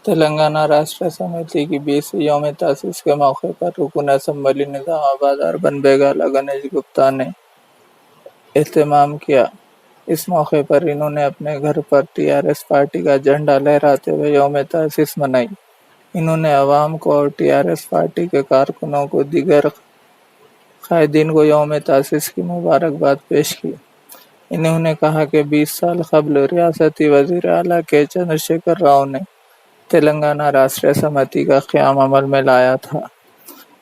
تلنگانہ راشٹر سمیتی کی 20ویں یوم تاسیس کے موقع پر رکن اسمبلی نظام آباد اربن بیگالا گنیش گپتا نے اہتمام کیا۔ اس موقع پر انہوں نے اپنے گھر پر ٹی آر ایس پارٹی کا جھنڈا لہراتے ہوئے یوم تاسیس منائی۔ انہوں نے عوام کو اور ٹی آر ایس پارٹی کے کارکنوں کو دیگر قائدین کو یوم تاسیس کی مبارکباد پیش کی۔ انہوں نے کہا کہ 20 سال قبل ریاستی وزیر اعلیٰ کے چندرشیکھر راؤ نے تلنگانہ راشٹر سمیتی کا قیام عمل میں لایا تھا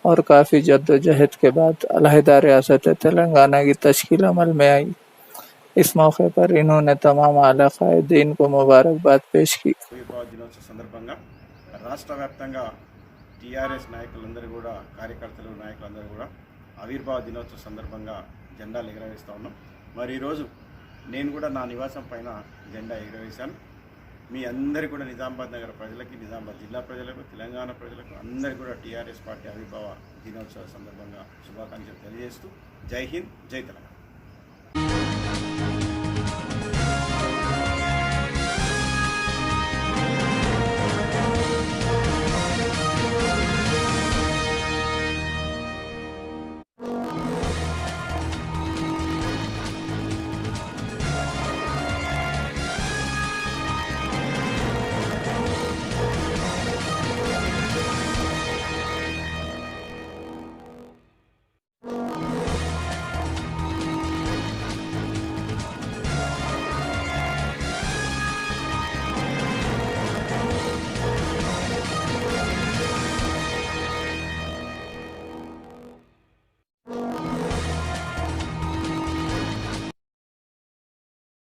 اور کافی جدوجہد کے بعد علیحدہ ریاست تلنگانہ کی تشکیل عمل میں آئی۔ اس موقع پر انہوں نے تمام اعلیٰ قائدین کو مبارکباد پیش کی۔ ఆవిర్భావ దినోత్సవ సందర్భంగా రాష్ట్ర వ్యాప్తంగా టీఆర్ఎస్ నాయకులందరూ కూడా కార్యకర్తలు నాయకులందరూ కూడా ఆవిర్భావ దినోత్సవ సందర్భంగా జెండాలు ఎగరవేస్తూ ఉన్నాం. మరి ఈరోజు నేను కూడా నా నివాసం పైన జెండా ఎగరవేశాను. మీ అందరికీ కూడా నిజామాబాద్ నగర ప్రజలకి, నిజామాబాద్ జిల్లా ప్రజలకు, తెలంగాణ ప్రజలకు అందరికీ కూడా టీఆర్ఎస్ పార్టీ ఆవిర్భావ దినోత్సవ సందర్భంగా శుభాకాంక్షలు తెలియజేస్తూ జై హింద్, జై తెలంగాణ.